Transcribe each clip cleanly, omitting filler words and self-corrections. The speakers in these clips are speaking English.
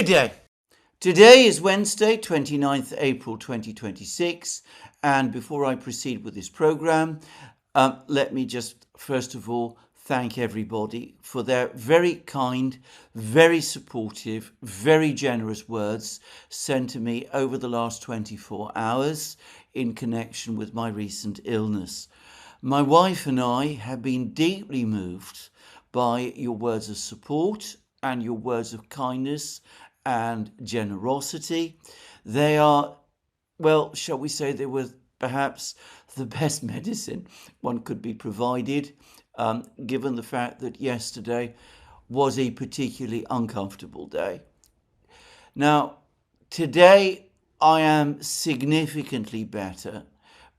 Good day. Today is Wednesday, 29th April 2026, and before I proceed with this program, let me just first of all thank everybody for their very kind, very supportive, very generous words sent to me over the last 24 hours in connection with my recent illness. My wife and I have been deeply moved by your words of support and your words of kindness and generosity. They are, well, shall we say, they were perhaps the best medicine one could be provided, given the fact that yesterday was a particularly uncomfortable day. Now, today I am significantly better,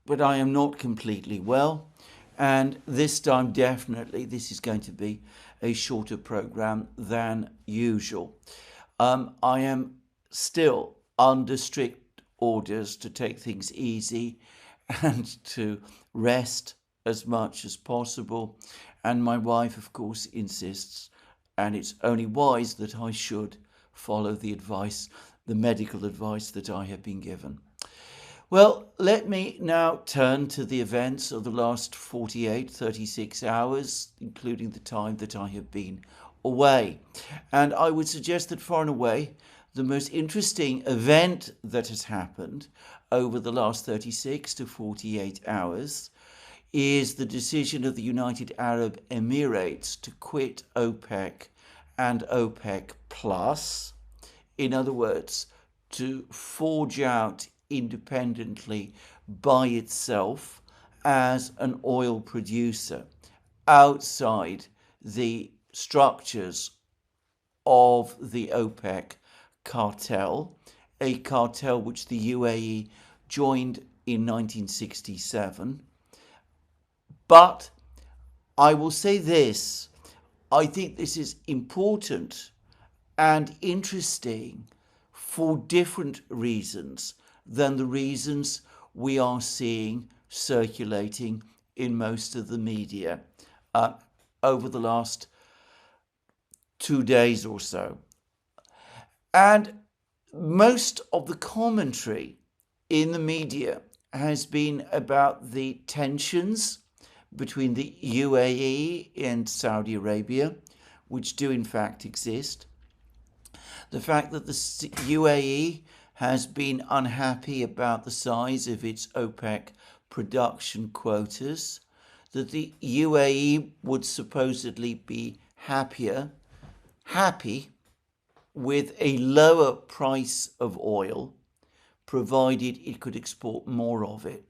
but I am not completely well. And this time, definitely, this is going to be a shorter program than usual. I am still under strict orders to take things easy and to rest as much as possible. And my wife, of course, insists, and it's only wise that I should follow the advice, the medical advice that I have been given. Well, let me now turn to the events of the last 36 hours, including the time that I have been away. And I would suggest that far and away, the most interesting event that has happened over the last 36 to 48 hours is the decision of the United Arab Emirates to quit OPEC and OPEC Plus. In other words, to forge out independently by itself as an oil producer outside the structures of the OPEC cartel, a cartel which the UAE joined in 1967. But I will say this, I think this is important and interesting for different reasons than the reasons we are seeing circulating in most of the media over the last 2 days or so. And most of the commentary in the media has been about the tensions between the UAE and Saudi Arabia, which do in fact exist. The fact that the UAE has been unhappy about the size of its OPEC production quotas, that the UAE would supposedly be happy with a lower price of oil, provided it could export more of it,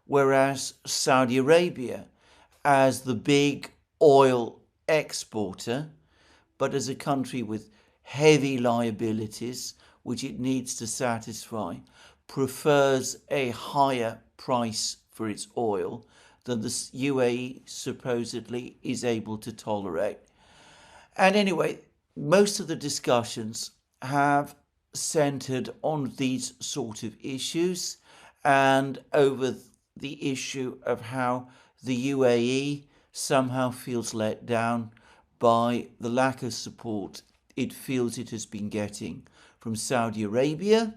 whereas Saudi Arabia, as the big oil exporter, but as a country with heavy liabilities which it needs to satisfy, prefers a higher price for its oil than the UAE supposedly is able to tolerate. And anyway, most of the discussions have centered on these sort of issues and over the issue of how the UAE somehow feels let down by the lack of support it feels it has been getting from Saudi Arabia,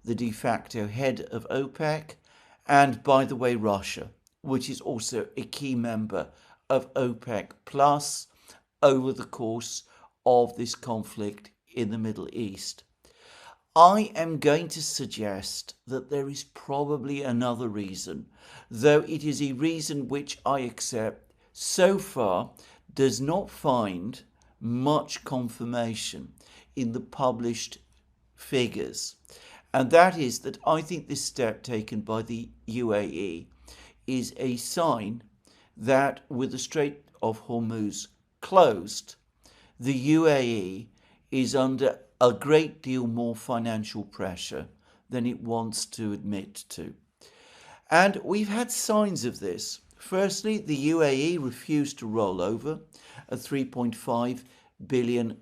the de facto head of OPEC, and by the way, Russia, which is also a key member of OPEC Plus over the course of this conflict in the Middle East. I am going to suggest that there is probably another reason, though it is a reason which I accept so far does not find much confirmation in the published figures. And that is that I think this step taken by the UAE is a sign that with the Strait of Hormuz closed, the UAE is under a great deal more financial pressure than it wants to admit to. And we've had signs of this. Firstly, the UAE refused to roll over a $3.5 billion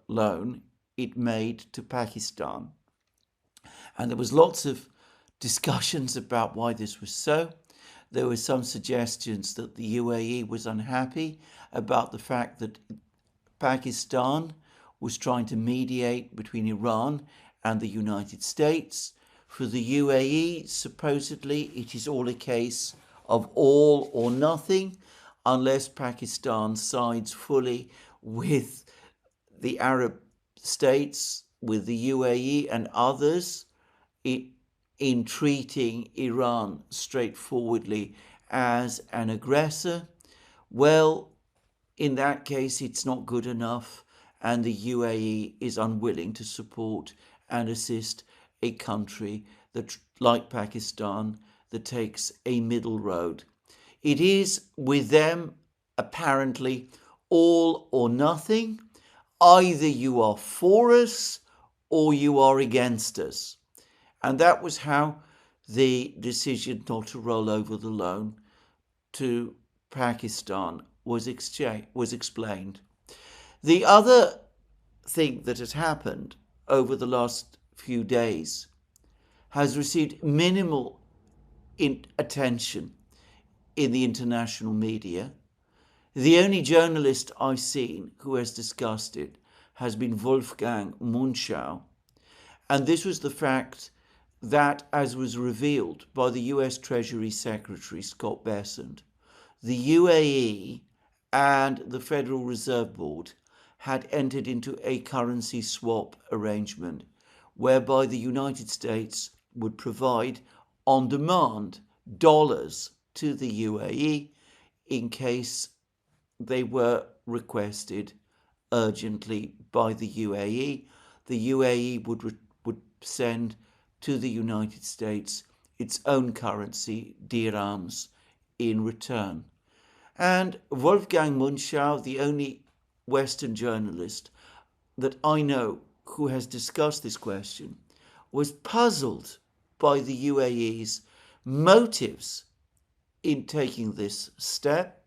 loan it made to Pakistan. And there was lots of discussions about why this was so. There were some suggestions that the UAE was unhappy about the fact that Pakistan was trying to mediate between Iran and the United States. For the UAE, supposedly, it is all a case of all or nothing, unless Pakistan sides fully with the Arab states, with the UAE and others, in treating Iran straightforwardly as an aggressor. Well, in that case, it's not good enough, and the UAE is unwilling to support and assist a country that, like Pakistan, that takes a middle road. It is with them apparently all or nothing. Either you are for us or you are against us. And that was how the decision not to roll over the loan to Pakistan was explained. The other thing that has happened over the last few days has received minimal attention in the international media. The only journalist I've seen who has discussed it has been Wolfgang Munchau, and this was the fact that, as was revealed by the US Treasury Secretary Scott Bessent, the UAE and the Federal Reserve Board had entered into a currency swap arrangement whereby the United States would provide on demand dollars to the UAE in case they were requested urgently by the UAE. The UAE would send to the United States its own currency, dirhams, in return. And Wolfgang Munchau, the only Western journalist that I know who has discussed this question, was puzzled by the UAE's motives in taking this step.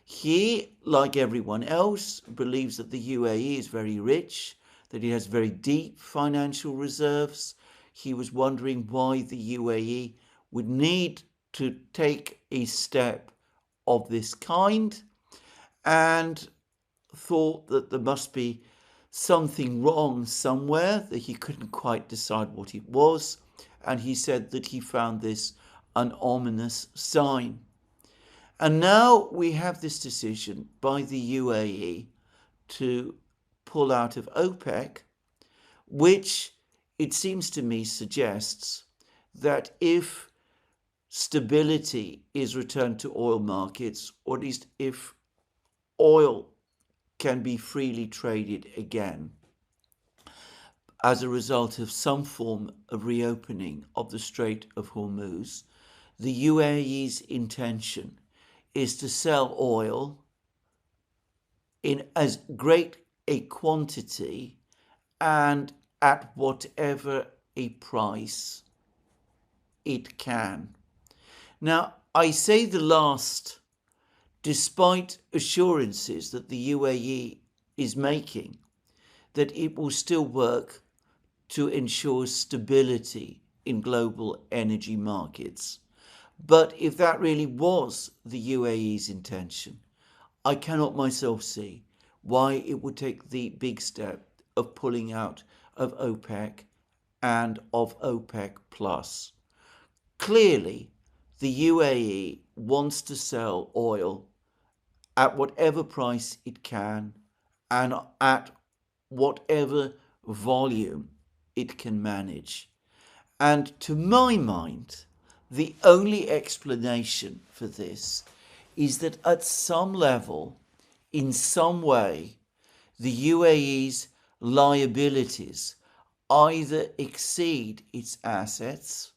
He, like everyone else, believes that the UAE is very rich, that it has very deep financial reserves. He was wondering why the UAE would need to take a step of this kind, and thought that there must be something wrong somewhere, that he couldn't quite decide what it was, and he said that he found this an ominous sign. And now we have this decision by the UAE to pull out of OPEC, which it seems to me suggests that if stability is returned to oil markets, or at least if oil can be freely traded again as a result of some form of reopening of the Strait of Hormuz, the UAE's intention is to sell oil in as great a quantity and at whatever a price it can. Now, I say the last despite assurances that the UAE is making that it will still work to ensure stability in global energy markets. But if that really was the UAE's intention, I cannot myself see why it would take the big step of pulling out of OPEC and of OPEC Plus. Clearly, the UAE wants to sell oil at whatever price it can and at whatever volume it can manage. And to my mind, the only explanation for this is that at some level, in some way, the UAE's liabilities either exceed its assets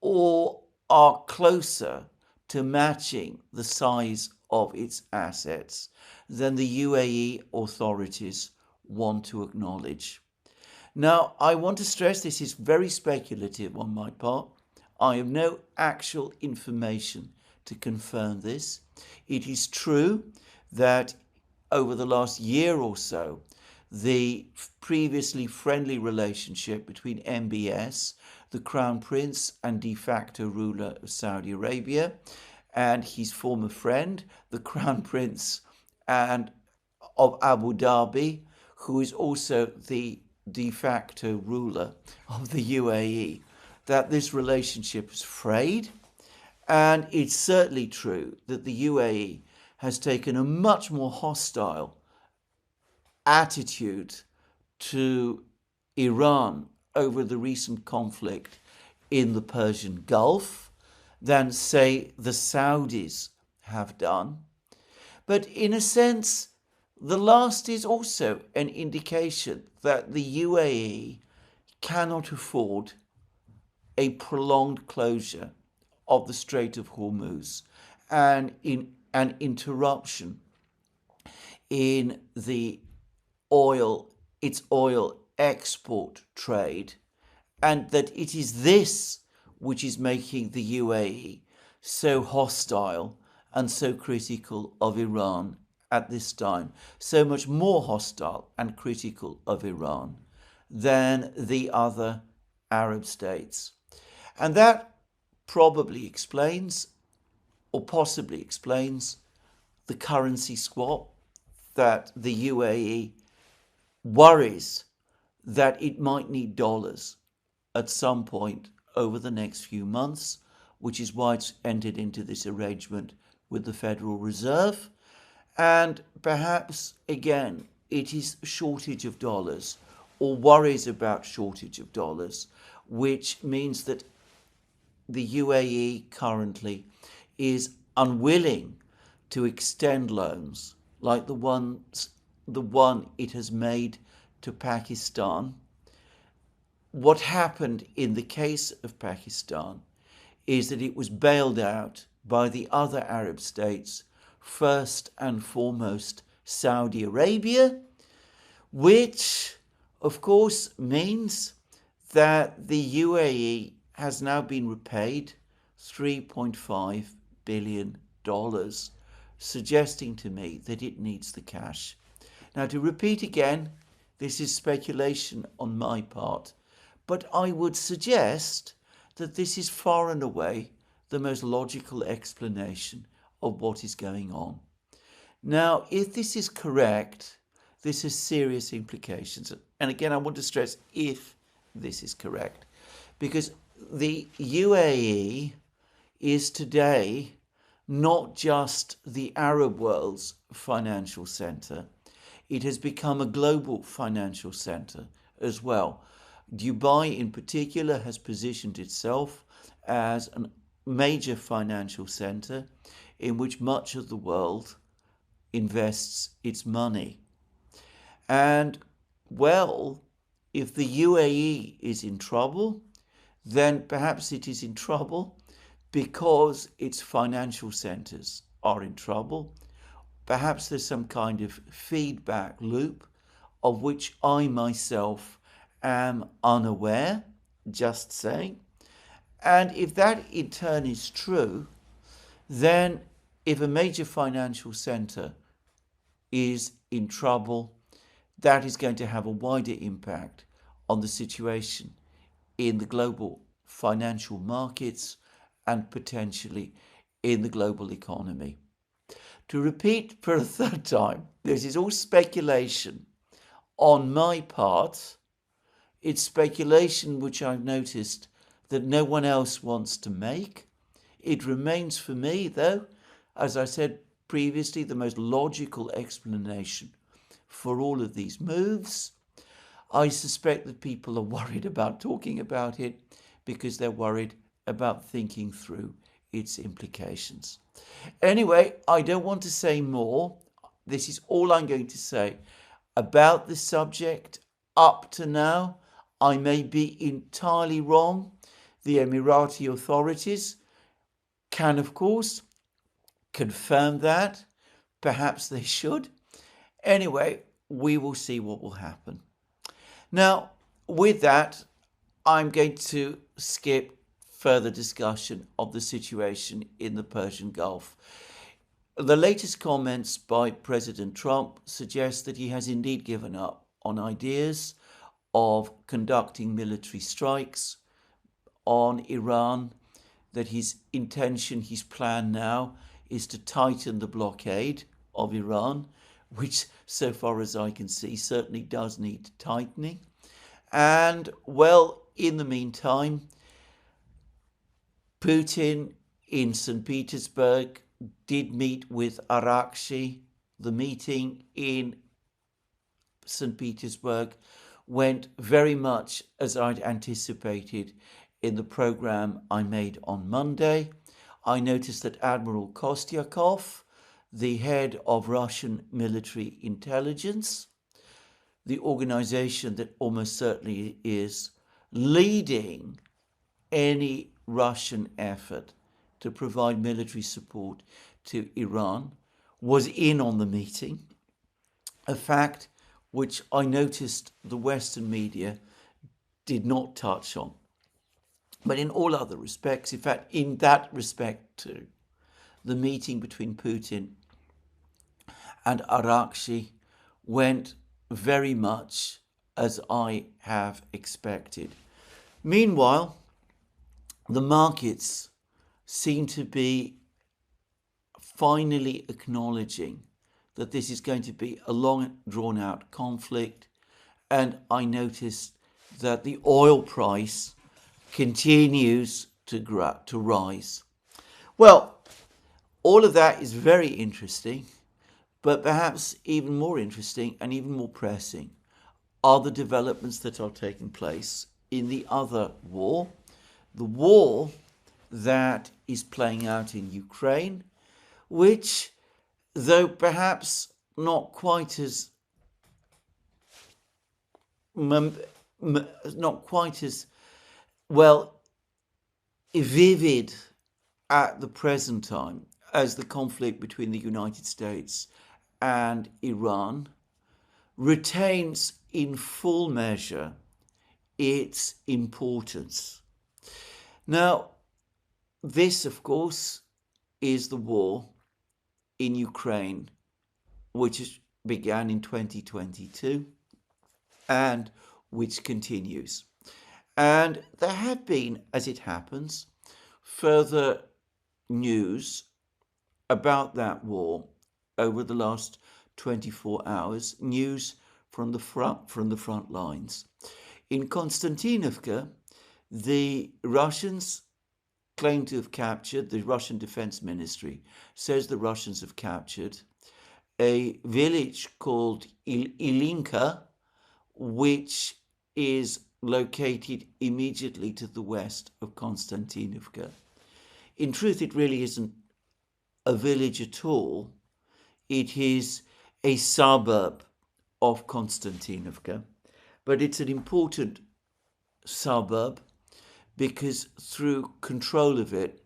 or are closer to matching the size of its assets than the UAE authorities want to acknowledge. Now, I want to stress this is very speculative on my part. I have no actual information to confirm this. It is true that over the last year or so, the previously friendly relationship between MBS, the Crown Prince and de facto ruler of Saudi Arabia, and his former friend, the Crown Prince and of Abu Dhabi, who is also the de facto ruler of the UAE, that this relationship is frayed. And it's certainly true that the UAE has taken a much more hostile attitude to Iran over the recent conflict in the Persian Gulf than, say, the Saudis have done. But in a sense, the last is also an indication that the UAE cannot afford a prolonged closure of the Strait of Hormuz and in an interruption in its oil export trade, and that it is this which is making the UAE so hostile and so critical of Iran at this time, so much more hostile and critical of Iran than the other Arab states. And that probably explains, or possibly explains, the currency swap that the UAE worries that it might need dollars at some point over the next few months, which is why it's entered into this arrangement with the Federal Reserve. And perhaps, again, it is shortage of dollars or worries about shortage of dollars, which means that the UAE currently is unwilling to extend loans like the one it has made to Pakistan. What happened in the case of Pakistan is that it was bailed out by the other Arab states, first and foremost Saudi Arabia, which of course means that the UAE has now been repaid $3.5 billion, suggesting to me that it needs the cash. Now, to repeat again, this is speculation on my part, but I would suggest that this is far and away the most logical explanation of what is going on. Now, if this is correct, this has serious implications. And again, I want to stress if this is correct, because the UAE is today not just the Arab world's financial center. It has become a global financial center as well. Dubai in particular has positioned itself as a major financial center in which much of the world invests its money. And, well, if the UAE is in trouble, then perhaps it is in trouble because its financial centers are in trouble. Perhaps there's some kind of feedback loop of which I myself am unaware, just saying. And if that in turn is true, then if a major financial center is in trouble, that is going to have a wider impact on the situation in the global financial markets and potentially in the global economy. To repeat for a third time, this is all speculation on my part. It's speculation which I've noticed that no one else wants to make. It remains for me, though, as I said previously, the most logical explanation for all of these moves. I suspect that people are worried about talking about it because they're worried about thinking through its implications. Anyway, I don't want to say more. This is all I'm going to say about this subject up to now. I may be entirely wrong. The Emirati authorities can, of course, confirm that. Perhaps they should. Anyway, we will see what will happen. Now, with that, I'm going to skip further discussion of the situation in the Persian Gulf. The latest comments by President Trump suggest that he has indeed given up on ideas of conducting military strikes on Iran, that his intention, his plan now is to tighten the blockade of Iran, which, so far as I can see, certainly does need tightening. And, well, in the meantime, Putin in St. Petersburg did meet with Arakshi. The meeting in St. Petersburg went very much as I'd anticipated in the program I made on Monday. I noticed that Admiral Kostyakov, the head of Russian military intelligence, the organization that almost certainly is leading any Russian effort to provide military support to Iran, was in on the meeting, a fact which I noticed the Western media did not touch on. But in all other respects, in fact, in that respect too, the meeting between Putin and Arakshi went very much as I have expected. Meanwhile, the markets seem to be finally acknowledging that this is going to be a long drawn out conflict, and I noticed that the oil price continues to rise. Well, all of that is very interesting, but perhaps even more interesting and even more pressing are the developments that are taking place in the other war, the war that is playing out in Ukraine, which, though perhaps not quite as well vivid at the present time as the conflict between the United States and Iran, retains in full measure its importance. Now, this, of course, is the war in Ukraine, which began in 2022 and which continues. And there have been, as it happens, further news about that war over the last 24 hours, news from the front lines. In Konstantinovka, the Russians claim to have captured, the Russian Defense Ministry says the Russians have captured a village called Ilinka, which is located immediately to the west of Konstantinovka. In truth, it really isn't a village at all. It is a suburb of Konstantinovka, but it's an important suburb because through control of it,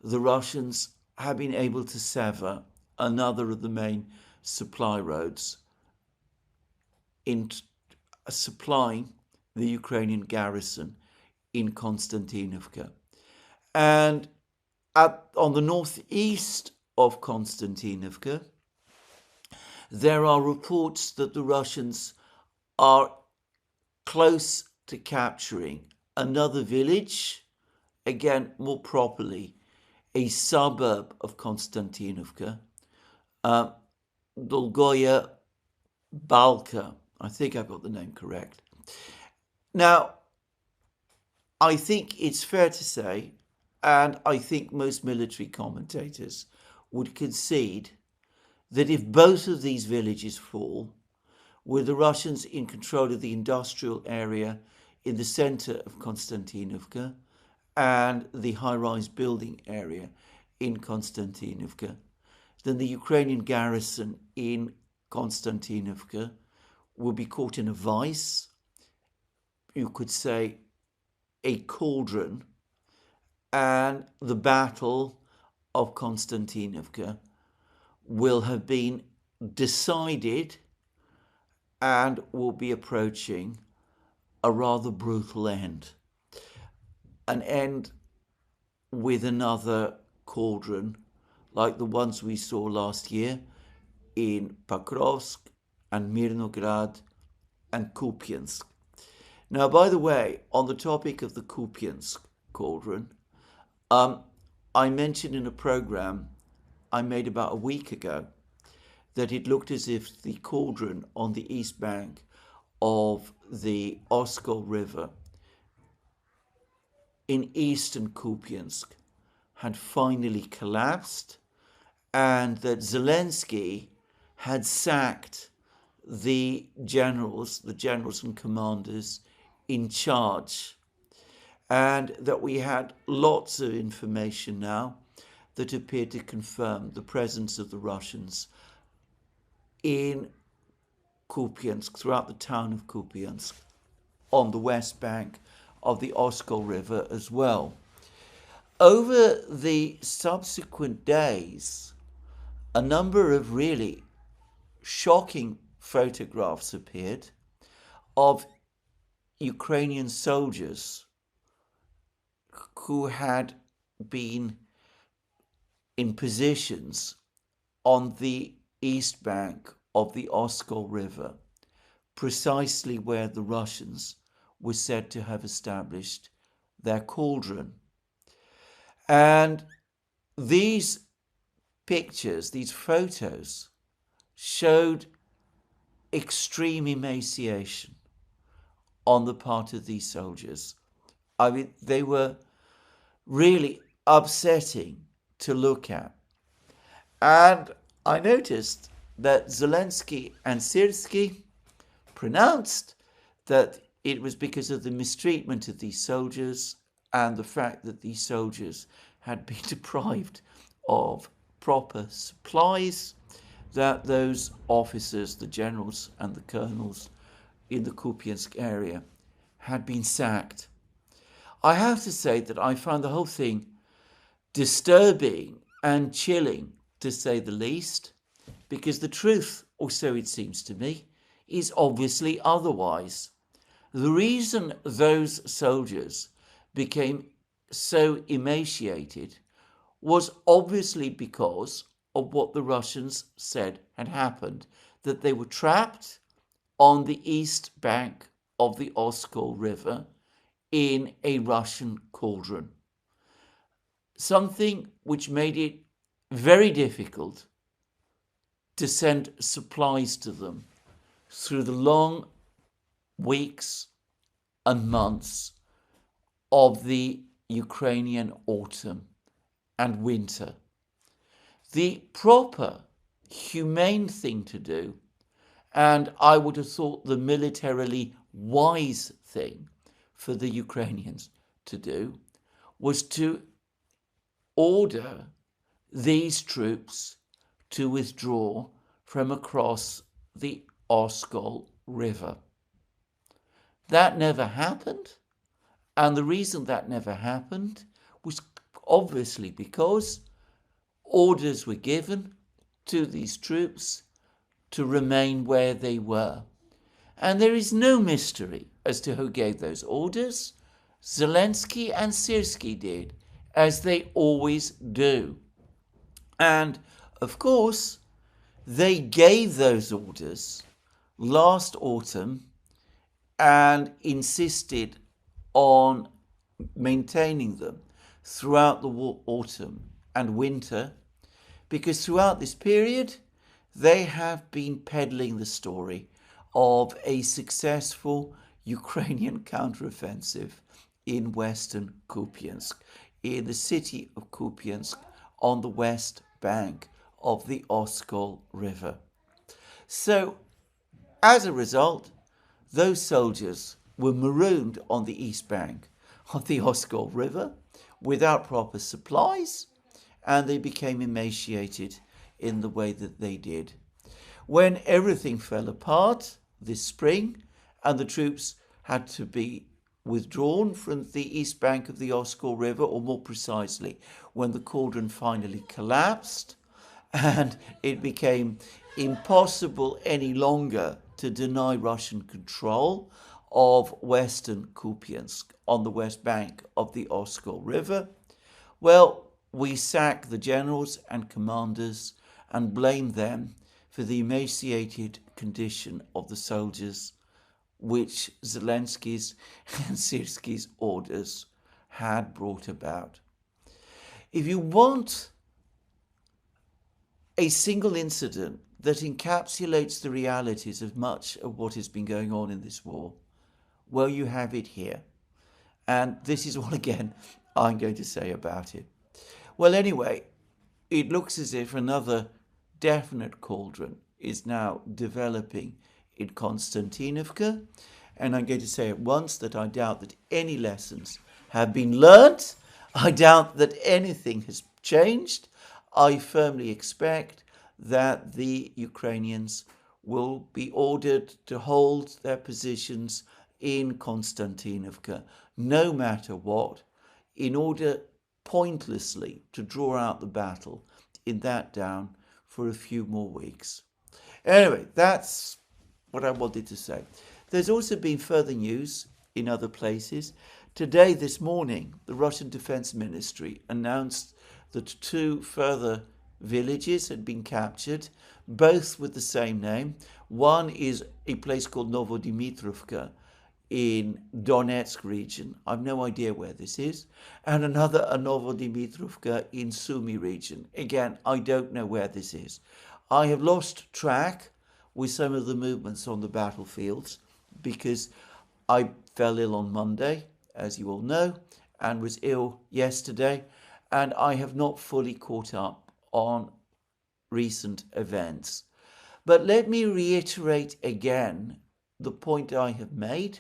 the Russians have been able to sever another of the main supply roads in supplying the Ukrainian garrison in Konstantinovka. And on the northeast of Konstantinovka, there are reports that the Russians are close to capturing another village, again, more properly, a suburb of Konstantinovka, Dolgoya Balka. I think I've got the name correct. Now, I think it's fair to say, and I think most military commentators would concede, that if both of these villages fall, with the Russians in control of the industrial area in the center of Konstantinovka and the high-rise building area in Konstantinovka, then the Ukrainian garrison in Konstantinovka will be caught in a vice, you could say a cauldron, and the Battle of Konstantinovka will have been decided and will be approaching a rather brutal end. An end with another cauldron like the ones we saw last year in Pokrovsk and Mirnograd and Kupiansk. Now, by the way, on the topic of the Kupiansk cauldron, I mentioned in a program I made about a week ago that it looked as if the cauldron on the east bank of the Oskol River in eastern Kupiansk had finally collapsed, and that Zelensky had sacked the generals and commanders in charge, and that we had lots of information now that appeared to confirm the presence of the Russians in Kupiansk, throughout the town of Kupiansk, on the west bank of the Oskol River as well. Over the subsequent days, a number of really shocking photographs appeared of Ukrainian soldiers who had been in positions on the east bank of the Oskol River, precisely where the Russians were said to have established their cauldron. And these pictures, these photos, showed extreme emaciation on the part of these soldiers. I mean, they were really upsetting to look at. And I noticed that Zelensky and Syrskyi pronounced that it was because of the mistreatment of these soldiers and the fact that these soldiers had been deprived of proper supplies, that those officers, the generals and the colonels in the Kupiansk area, had been sacked. I have to say that I found the whole thing disturbing and chilling, to say the least, because the truth, or so it seems to me, is obviously otherwise. The reason those soldiers became so emaciated was obviously because of what the Russians said had happened, that they were trapped on the east bank of the Oskol River in a Russian cauldron. Something which made it very difficult to send supplies to them through the long weeks and months of the Ukrainian autumn and winter. The proper, humane thing to do, and I would have thought the militarily wise thing for the Ukrainians to do, was to order these troops to withdraw from across the Oskol River. That never happened, and the reason that never happened was obviously because orders were given to these troops to remain where they were. And there is no mystery as to who gave those orders. Zelensky and Syrskyi did, as they always do. And, of course, they gave those orders last autumn and insisted on maintaining them throughout the autumn and winter, because throughout this period they have been peddling the story of a successful Ukrainian counteroffensive in western Kupiansk, in the city of Kupiansk on the west bank of the Oskol River. So, as a result, those soldiers were marooned on the east bank of the Oskol River without proper supplies, and they became emaciated in the way that they did. When everything fell apart this spring and the troops had to be withdrawn from the east bank of the Oskol River, or more precisely, when the cauldron finally collapsed and it became impossible any longer to deny Russian control of western Kupiansk on the west bank of the Oskol River, well, we sack the generals and commanders and blame them for the emaciated condition of the soldiers, which Zelensky's and Syrskyi's orders had brought about. If you want a single incident that encapsulates the realities of much of what has been going on in this war, well, you have it here. And this is what, again, I'm going to say about it. Well, anyway, it looks as if another definite cauldron is now developing in Konstantinovka. And I'm going to say at once that I doubt that any lessons have been learnt. I doubt that anything has changed. I firmly expect that the Ukrainians will be ordered to hold their positions in Konstantinovka, no matter what, in order pointlessly to draw out the battle in that town for a few more weeks. Anyway, that's what I wanted to say. There's also been further news in other places. Today, this morning, the Russian Defense Ministry announced that 2 further villages had been captured, both with the same name. One is a place called Novodmitrovka in Donetsk region. I've no idea where this is. And another, a Novodmitrovka in Sumy region. Again, I don't know where this is. I have lost track with some of the movements on the battlefields because I fell ill on Monday, as you all know, and was ill yesterday, and I have not fully caught up on recent events. But let me reiterate again the point I have made,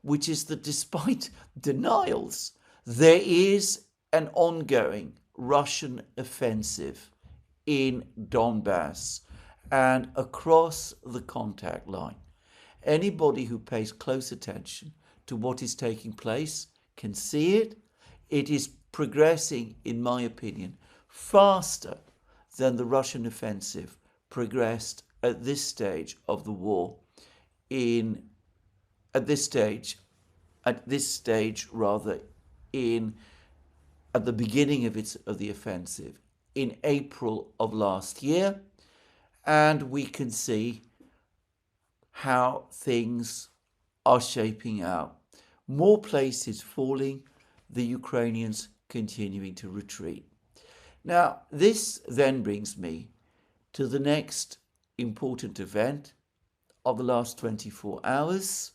which is that despite denials, there is an ongoing Russian offensive in Donbass and across the contact line. Anybody who pays close attention to what is taking place can see it. It is progressing, in my opinion, faster than the Russian offensive progressed at this stage of the war at the beginning of the offensive in April of last year, and we can see how things are shaping out. More places falling, the Ukrainians continuing to retreat. Now, this then brings me to the next important event of the last 24 hours,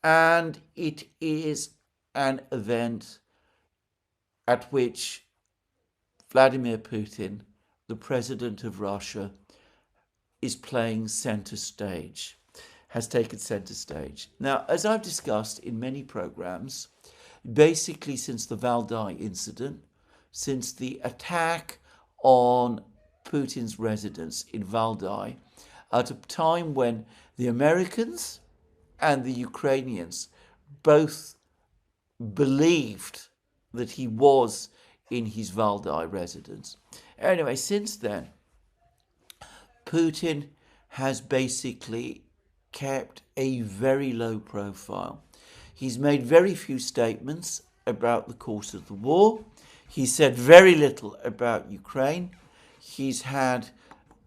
and it is an event at which Vladimir Putin, the president of Russia, is playing center stage, has taken center stage. Now, as I've discussed in many programs, basically since the Valdai incident, since the attack on Putin's residence in Valdai, at a time when the Americans and the Ukrainians both believed that he was in his Valdai residence. Anyway, since then, Putin has basically kept a very low profile. He's made very few statements about the course of the war. He said very little about Ukraine. He's had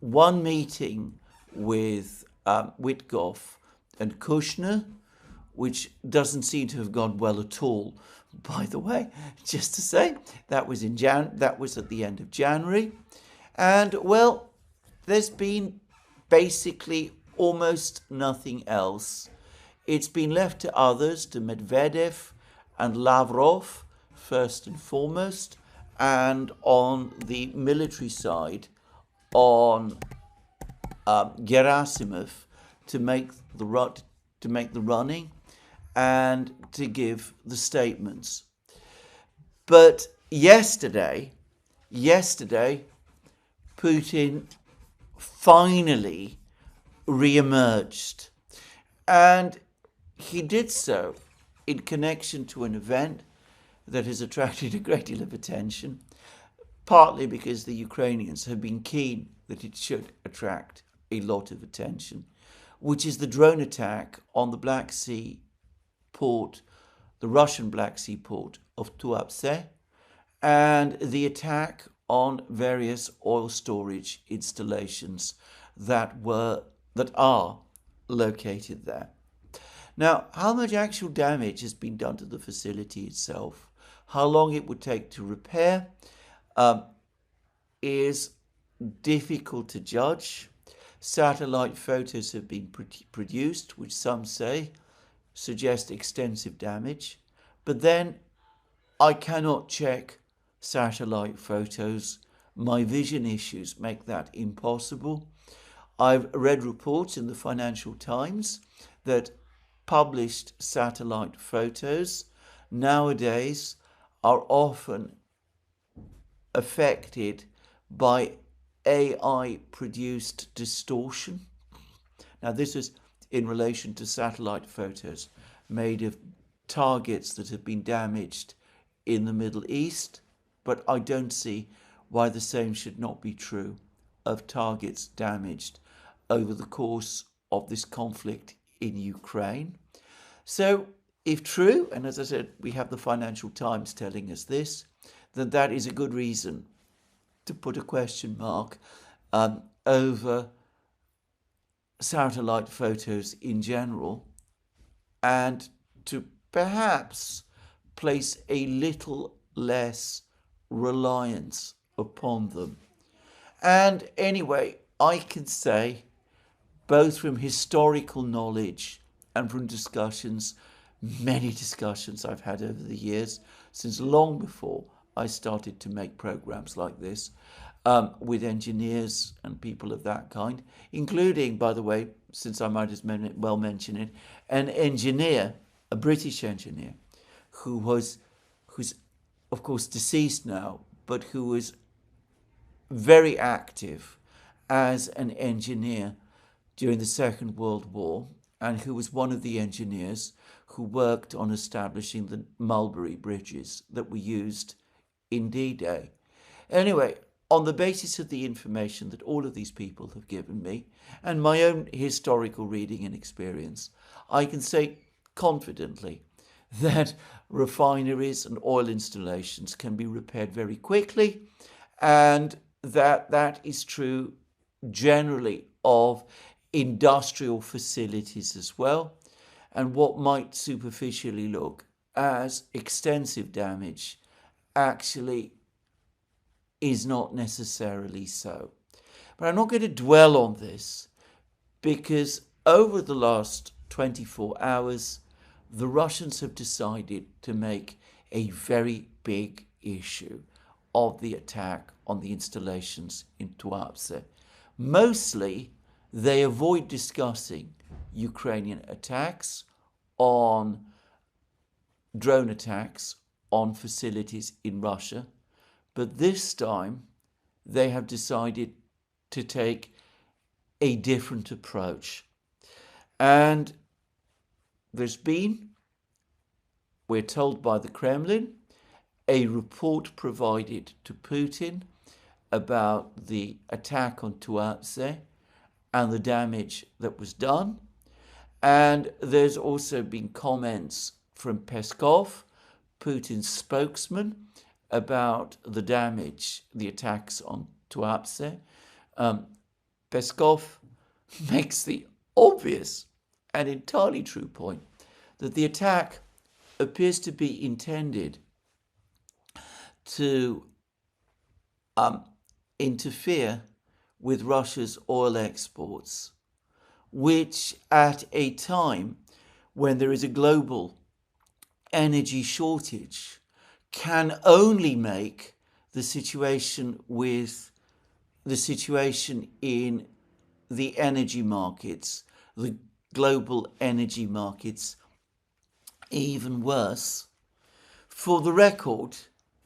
one meeting with Witkoff and Kushner, which doesn't seem to have gone well at all. By the way, just to say, that was at the end of January. And, well, there's been basically almost nothing else. It's been left to others, to Medvedev and Lavrov, first and foremost, and on the military side, on Gerasimov to make the running and to give the statements. But yesterday, Putin finally re-emerged, and he did so in connection to an event that has attracted a great deal of attention, partly because the Ukrainians have been keen that it should attract a lot of attention, which is the drone attack on the Black Sea port, the Russian Black Sea port of Tuapse, and the attack on various oil storage installations that are located there. Now, how much actual damage has been done to the facility itself, how long it would take to repair, is difficult to judge. satellite photos have been produced, which some say suggest extensive damage, but then I cannot check satellite photos. My vision issues make that impossible. I've read reports in the Financial Times that published satellite photos nowadays are often affected by AI produced distortion. Now, this is in relation to satellite photos made of targets that have been damaged in the Middle East, but I don't see why the same should not be true of targets damaged over the course of this conflict in Ukraine. So, if true, and as I said, we have the Financial Times telling us this, then that is a good reason to put a question mark over satellite photos in general, and to perhaps place a little less reliance upon them. And anyway, I can say, both from historical knowledge and from discussions, many discussions I've had over the years, since long before I started to make programs like this, with engineers and people of that kind, including, by the way, since I might as well mention it, an engineer, a British engineer, who's of course deceased now, but who was very active as an engineer during the Second World War, and who was one of the engineers who worked on establishing the Mulberry Bridges that were used in D-Day. Anyway, on the basis of the information that all of these people have given me and my own historical reading and experience, I can say confidently that refineries and oil installations can be repaired very quickly, and that is true generally of industrial facilities as well. And what might superficially look as extensive damage actually is not necessarily so. But I'm not going to dwell on this, because over the last 24 hours, the Russians have decided to make a very big issue of the attack on the installations in Tuapse. Mostly, they avoid discussing Ukrainian attacks on drone attacks on facilities in Russia, but this time they have decided to take a different approach. And there's been, we're told by the Kremlin, a report provided to Putin about the attack on Tuapse and the damage that was done. And there's also been comments from Peskov, Putin's spokesman, about the damage, the attacks on Tuapse. Peskov makes the obvious and entirely true point that the attack appears to be intended to interfere with Russia's oil exports, which at a time when there is a global energy shortage can only make the situation in the energy markets, the global energy markets, even worse. For the record,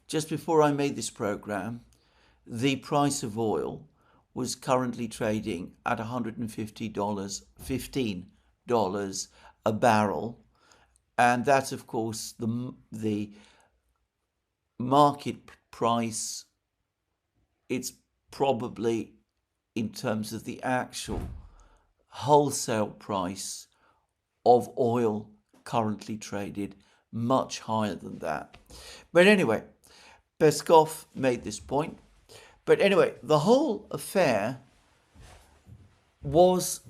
just before I made this program, the price of oil was currently trading at $15 a barrel, and that's of course the market price. It's probably, in terms of the actual wholesale price of oil currently traded, much higher than that. But anyway, Peskov made this point. But anyway, the whole affair was,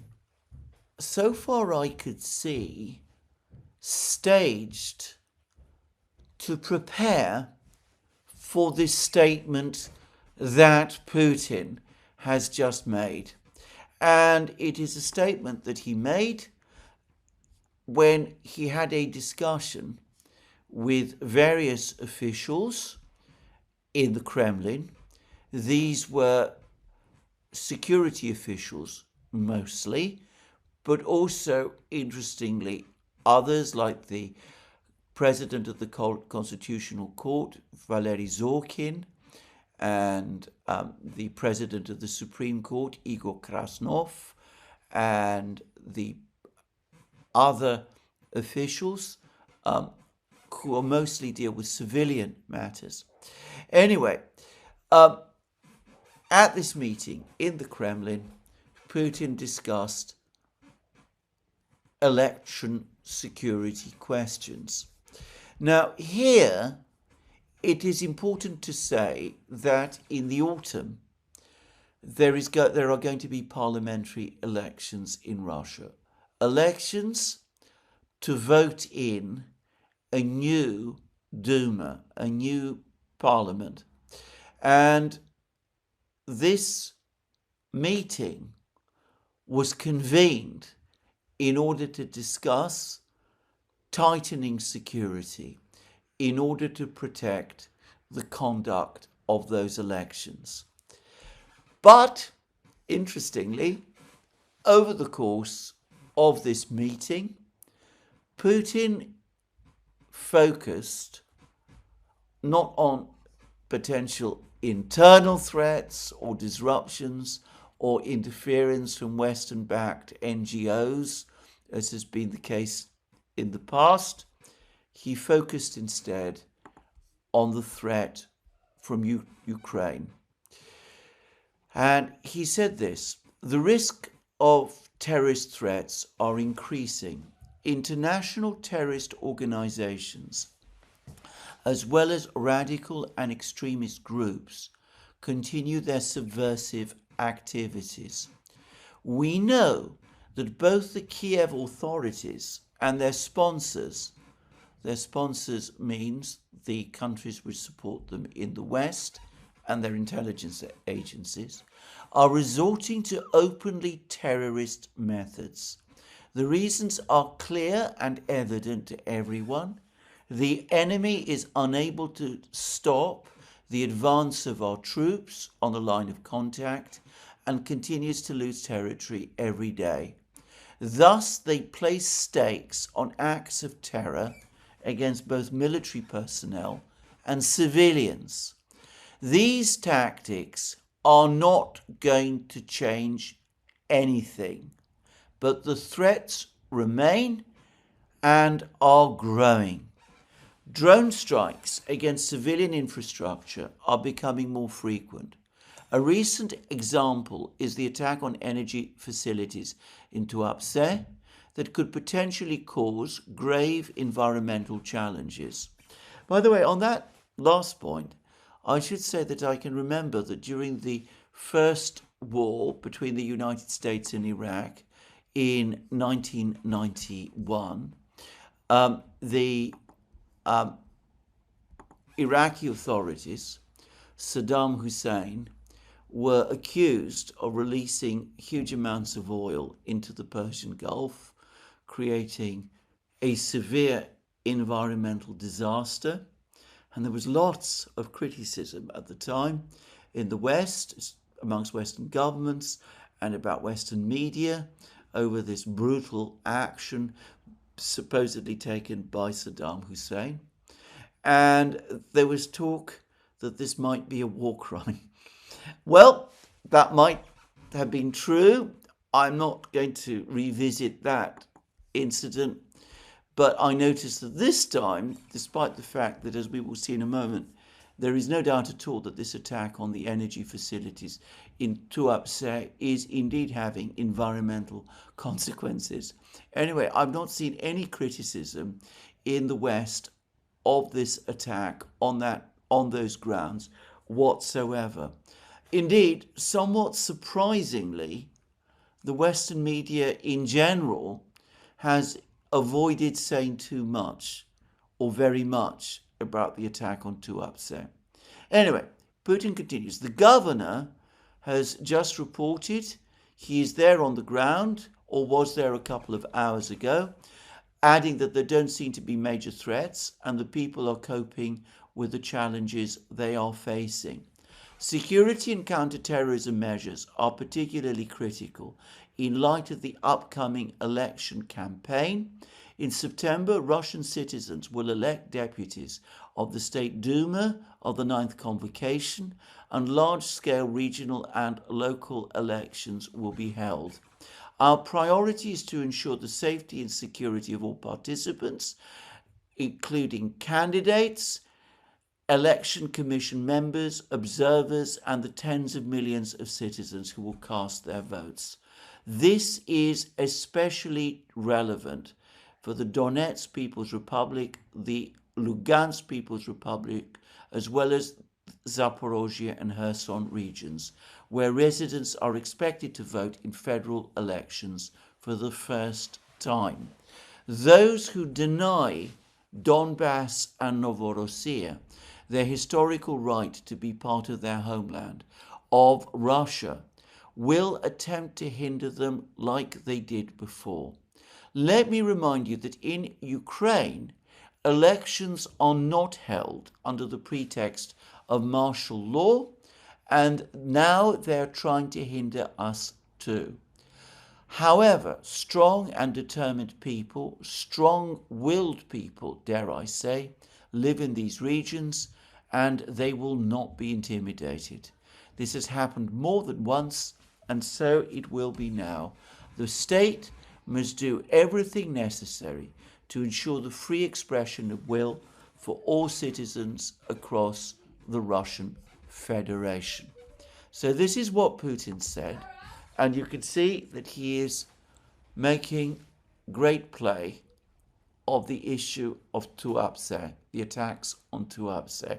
so far I could see, staged to prepare for this statement that Putin has just made. And it is a statement that he made when he had a discussion with various officials in the Kremlin. These were security officials mostly, but also, interestingly, others like the president of the Constitutional Court, Valery Zorkin, and the president of the Supreme Court, Igor Krasnov, and the other officials who mostly deal with civilian matters. Anyway, at this meeting in the Kremlin, Putin discussed election security questions. Now, here it is important to say that in the autumn there are going to be parliamentary elections in Russia. Elections to vote in a new Duma, a new parliament. And this meeting was convened in order to discuss tightening security in order to protect the conduct of those elections. But, interestingly, over the course of this meeting, Putin focused not on potential internal threats or disruptions or interference from Western-backed NGOs, as has been the case in the past. He focused instead on the threat from Ukraine. And he said this: the risk of terrorist threats are increasing. International terrorist organizations, as well as radical and extremist groups, continue their subversive activities. We know that both the Kiev authorities and their sponsors means the countries which support them in the West and their intelligence agencies, are resorting to openly terrorist methods. The reasons are clear and evident to everyone. The enemy is unable to stop the advance of our troops on the line of contact and continues to lose territory every day. Thus, they place stakes on acts of terror against both military personnel and civilians. These tactics are not going to change anything, but the threats remain and are growing. Drone strikes against civilian infrastructure are becoming more frequent. A recent example is the attack on energy facilities in Tuapse that could potentially cause grave environmental challenges. By the way, on that last point, I should say that I can remember that during the first war between the United States and Iraq in 1991, the Iraqi authorities, Saddam Hussein, were accused of releasing huge amounts of oil into the Persian Gulf, creating a severe environmental disaster. And there was lots of criticism at the time in the West, amongst Western governments and about Western media, over this brutal action supposedly taken by Saddam Hussein. And there was talk that this might be a war crime. Well, that might have been true. I'm not going to revisit that incident, but I noticed that this time, despite the fact that, as we will see in a moment, there is no doubt at all that this attack on the energy facilities in Tuapse is indeed having environmental consequences. Anyway, I've not seen any criticism in the West of this attack on those grounds whatsoever. Indeed, somewhat surprisingly, the Western media in general has avoided saying too much or very much about the attack on Tuapse. Anyway, Putin continues. The governor has just reported He is there on the ground, or was there a couple of hours ago, adding that there don't seem to be major threats and the people are coping with the challenges they are facing. Security and counter-terrorism measures are particularly critical in light of the upcoming election campaign. In September, Russian citizens will elect deputies of the State Duma of the 9th Convocation, and large-scale regional and local elections will be held. Our priority is to ensure the safety and security of all participants, including candidates, election commission members, observers, and the tens of millions of citizens who will cast their votes. This is especially relevant for the Donetsk People's Republic, the Lugansk People's Republic, as well as Zaporozhye and Kherson regions, where residents are expected to vote in federal elections for the first time. Those who deny Donbass and Novorossiya their historical right to be part of their homeland, of Russia, will attempt to hinder them like they did before. Let me remind you that in Ukraine, elections are not held under the pretext of martial law, and now they're trying to hinder us too. However, strong and determined people, strong-willed people, dare I say, live in these regions, and they will not be intimidated. This has happened more than once, and so it will be now. The state must do everything necessary to ensure the free expression of will for all citizens across the Russian Federation. So this is what Putin said, and you can see that he is making great play of the issue of Tuapse, the attacks on Tuapse,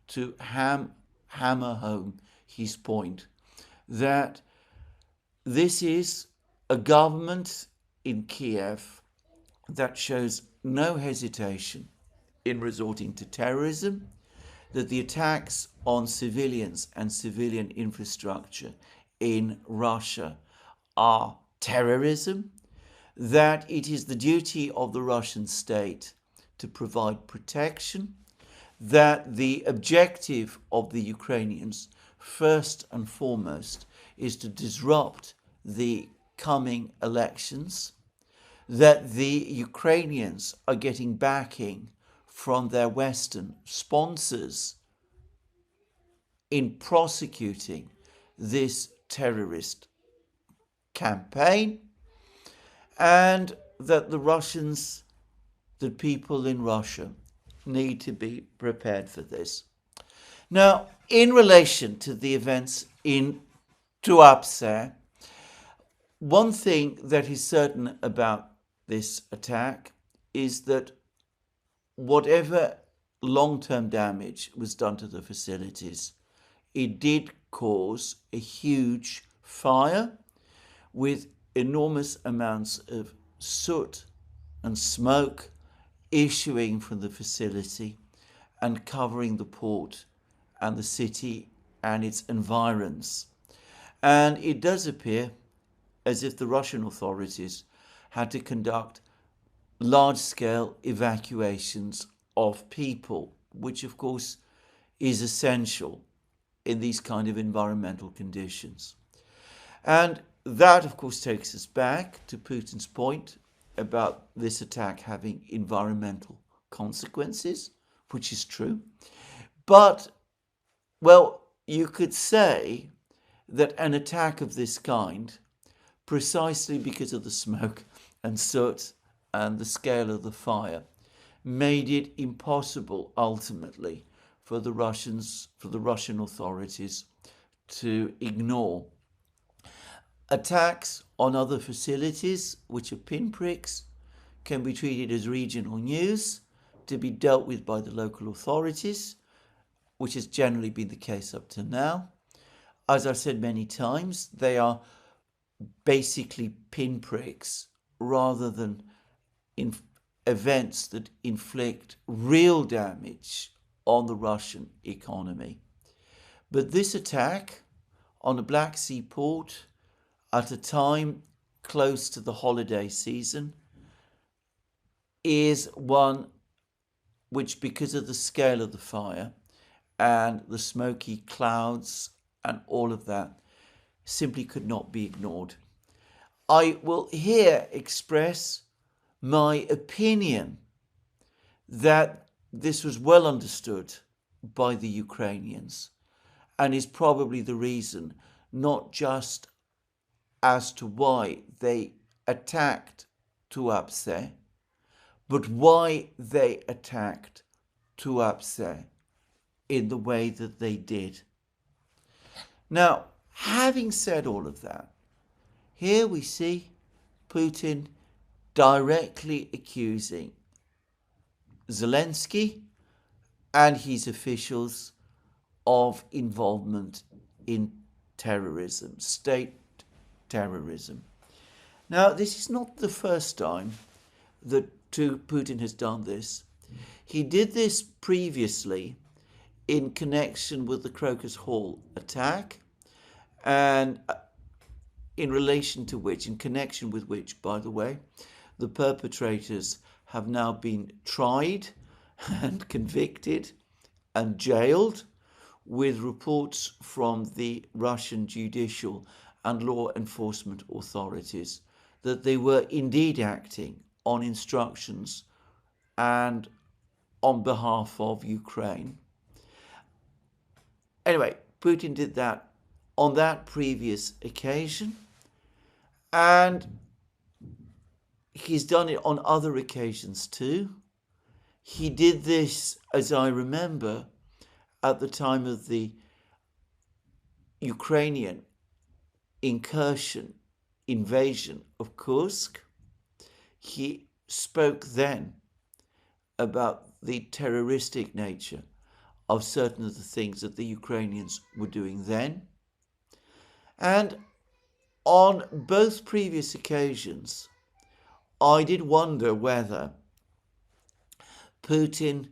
to hammer home his point that this is a government in Kiev that shows no hesitation in resorting to terrorism, that the attacks on civilians and civilian infrastructure in Russia are terrorism, that it is the duty of the Russian state to provide protection, that the objective of the Ukrainians, first and foremost, is to disrupt the coming elections, that the Ukrainians are getting backing from their Western sponsors in prosecuting this terrorist campaign, and that the people in Russia need to be prepared for this. Now, in relation to the events in Tuapse, one thing that is certain about this attack is that whatever long-term damage was done to the facilities, it did cause a huge fire with enormous amounts of soot and smoke issuing from the facility and covering the port and the city and its environs. And it does appear as if the Russian authorities had to conduct large-scale evacuations of people, which of course is essential in these kind of environmental conditions. And that of course takes us back to Putin's point about this attack having environmental consequences, which is true. But, well, you could say that an attack of this kind, precisely because of the smoke and soot and the scale of the fire, made it impossible ultimately for the Russian authorities to ignore. Attacks on other facilities, which are pinpricks, can be treated as regional news to be dealt with by the local authorities, which has generally been the case up to now. As I've said many times, they are basically pinpricks rather than events that inflict real damage on the Russian economy. But this attack on a Black Sea port, at a time close to the holiday season is one which, because of the scale of the fire and the smoky clouds and all of that, simply could not be ignored. I will here express my opinion that this was well understood by the Ukrainians and is probably the reason not just as to why they attacked Tuapse, but why they attacked Tuapse in the way that they did. Now, having said all of that, here we see Putin directly accusing Zelensky and his officials of involvement in terrorism, state terrorism. Now, this is not the first time that Putin has done this. He did this previously in connection with the Crocus Hall attack, and in connection with which, by the way, the perpetrators have now been tried and convicted and jailed, with reports from the Russian judicial and law enforcement authorities that they were indeed acting on instructions and on behalf of Ukraine. Anyway, Putin did that on that previous occasion, and he's done it on other occasions too. He did this, as I remember, at the time of the Ukrainian invasion of Kursk. He spoke then about the terroristic nature of certain of the things that the Ukrainians were doing then. And on both previous occasions, I did wonder whether Putin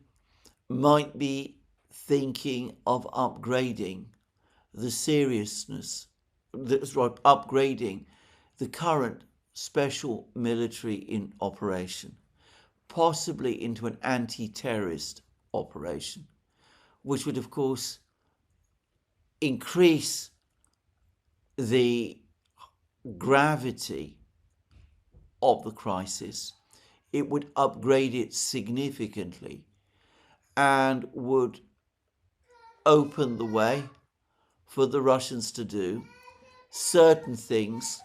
might be thinking of upgrading the seriousness, upgrading the current special military operation, possibly into an anti-terrorist operation, which would, of course, increase the gravity of the crisis. It would upgrade it significantly and would open the way for the Russians to do certain things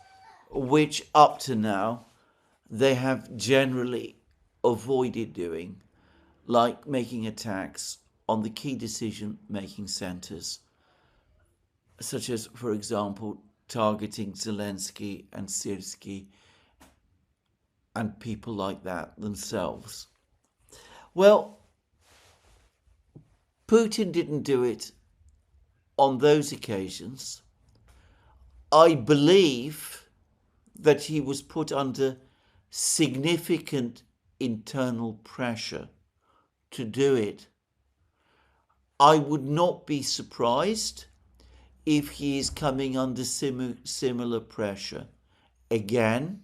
which up to now they have generally avoided doing, like making attacks on the key decision-making centers, such as, for example, targeting Zelensky and Syrskyi and people like that themselves. Well, Putin didn't do it on those occasions. I believe that he was put under significant internal pressure to do it. I would not be surprised if he is coming under similar pressure again.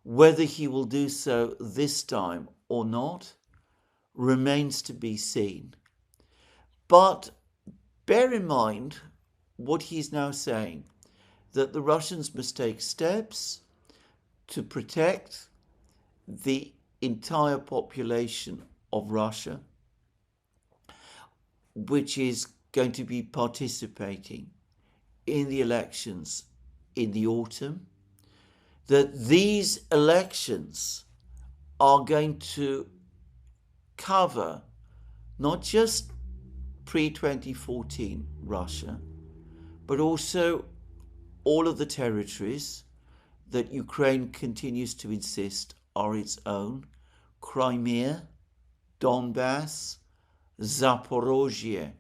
Whether he will do so this time or not remains to be seen. But bear in mind what he's now saying, that the Russians must take steps to protect the entire population of Russia, which is going to be participating in the elections in the autumn, that these elections are going to cover not just pre-2014 Russia, but also all of the territories that Ukraine continues to insist are its own: Crimea, Donbass, Zaporozhye,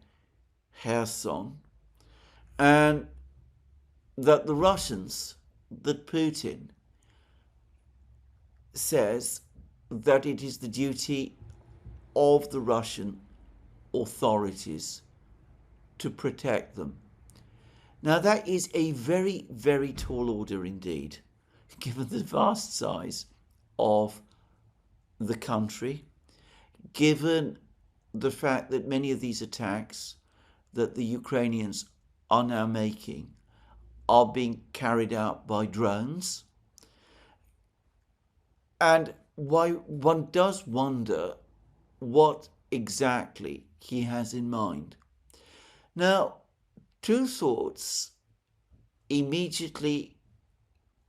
Kherson, and that the Russians, that Putin says that it is the duty of the Russian authorities to protect them. Now that is a very, very tall order indeed, given the vast size of the country, given the fact that many of these attacks that the Ukrainians are now making are being carried out by drones. And why one does wonder what exactly he has in mind. Now, two thoughts immediately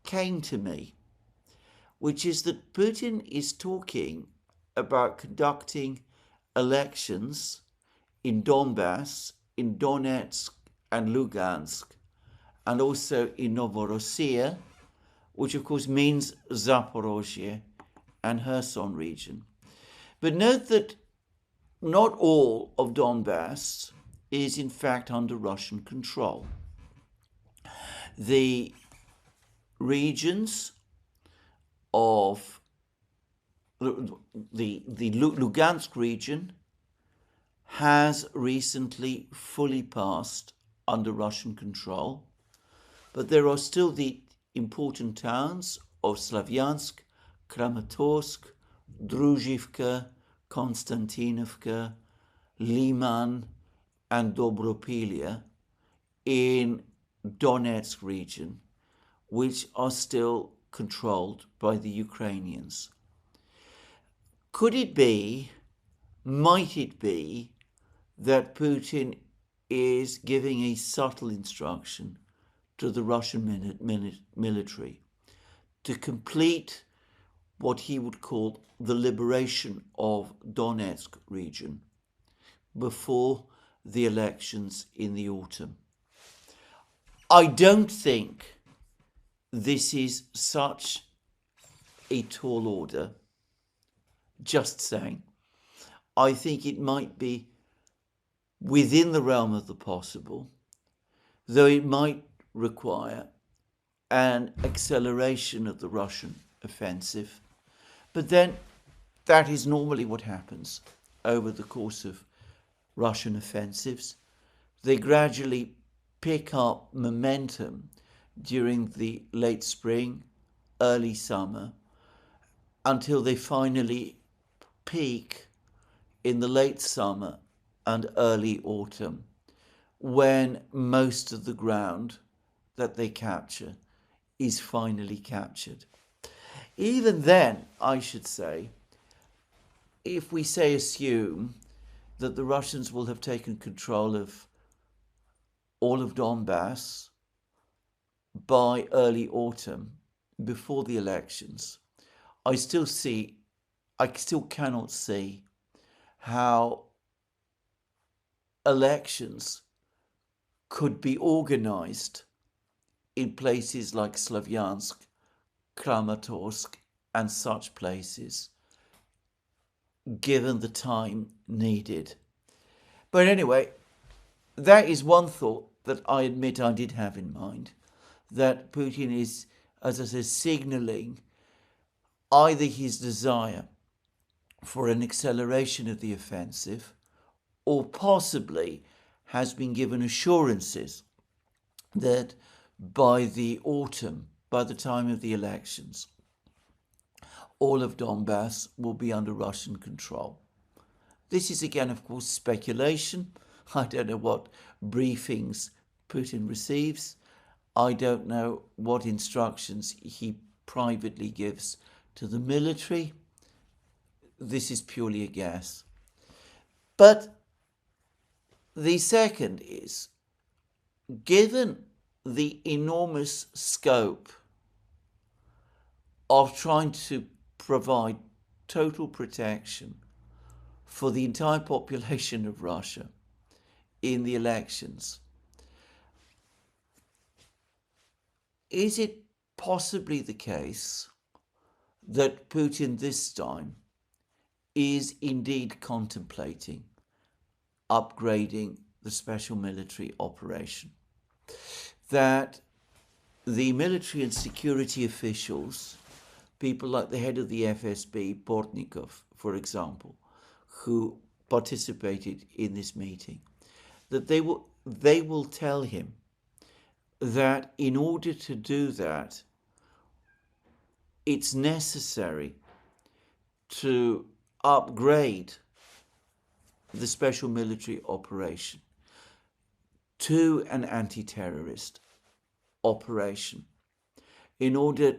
came to me, which is that Putin is talking about conducting elections in Donbass, in Donetsk and Lugansk, and also in Novorossiya, which of course means Zaporozhye and Kherson region. But note that not all of Donbass is in fact under Russian control. The regions of the Lugansk region has recently fully passed under Russian control, but there are still the important towns of Slavyansk, Kramatorsk, Druzhivka, Konstantinovka, Liman, and Dobropilya in Donetsk region, which are still controlled by the Ukrainians. Could it be, might it be, that Putin is giving a subtle instruction to the Russian military to complete what he would call the liberation of Donetsk region before the elections in the autumn? I don't think this is such a tall order, just saying. I think it might be within the realm of the possible, though it might require an acceleration of the Russian offensive. But then that is normally what happens over the course of Russian offensives. They gradually pick up momentum during the late spring, early summer, until they finally peak in the late summer and early autumn, when most of the ground that they capture is finally captured. Even then, I should say, if we assume that the Russians will have taken control of all of Donbass by early autumn, before the elections, I still cannot see how elections could be organized in places like Slavyansk, Kramatorsk, and such places, given the time needed. But anyway, that is one thought that I admit I did have in mind, that Putin is, as I said, signaling either his desire for an acceleration of the offensive, or possibly has been given assurances that by the autumn, by the time of the elections, all of Donbass will be under Russian control. This is again, of course, speculation. I don't know what briefings Putin receives. I don't know what instructions he privately gives to the military. This is purely a guess. But the second is, given the enormous scope of trying to provide total protection for the entire population of Russia in the elections, is it possibly the case that Putin this time is indeed contemplating upgrading the special military operation? That the military and security officials, people like the head of the FSB, Portnikov, for example, who participated in this meeting, that they will tell him that in order to do that, it's necessary to upgrade the special military operation to an anti-terrorist operation in order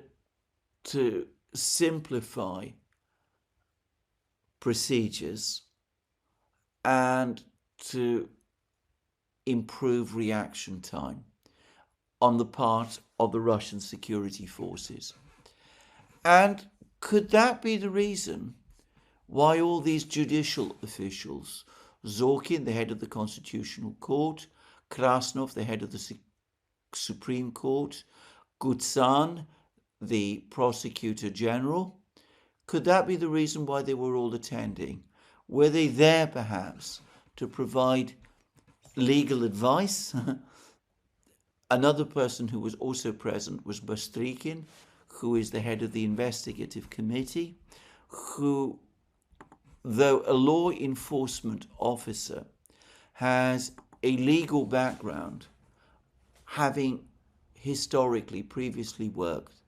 to simplify procedures and to improve reaction time on the part of the Russian security forces. And could that be the reason why all these judicial officials, Zorkin, the head of the Constitutional Court, Krasnov, the head of the Supreme Court, Gutsan, the Prosecutor General, could that be the reason why they were all attending? Were they there perhaps to provide legal advice? Another person who was also present was Bastrykin, who is the head of the investigative committee, who, though a law enforcement officer, has a legal background, having historically previously worked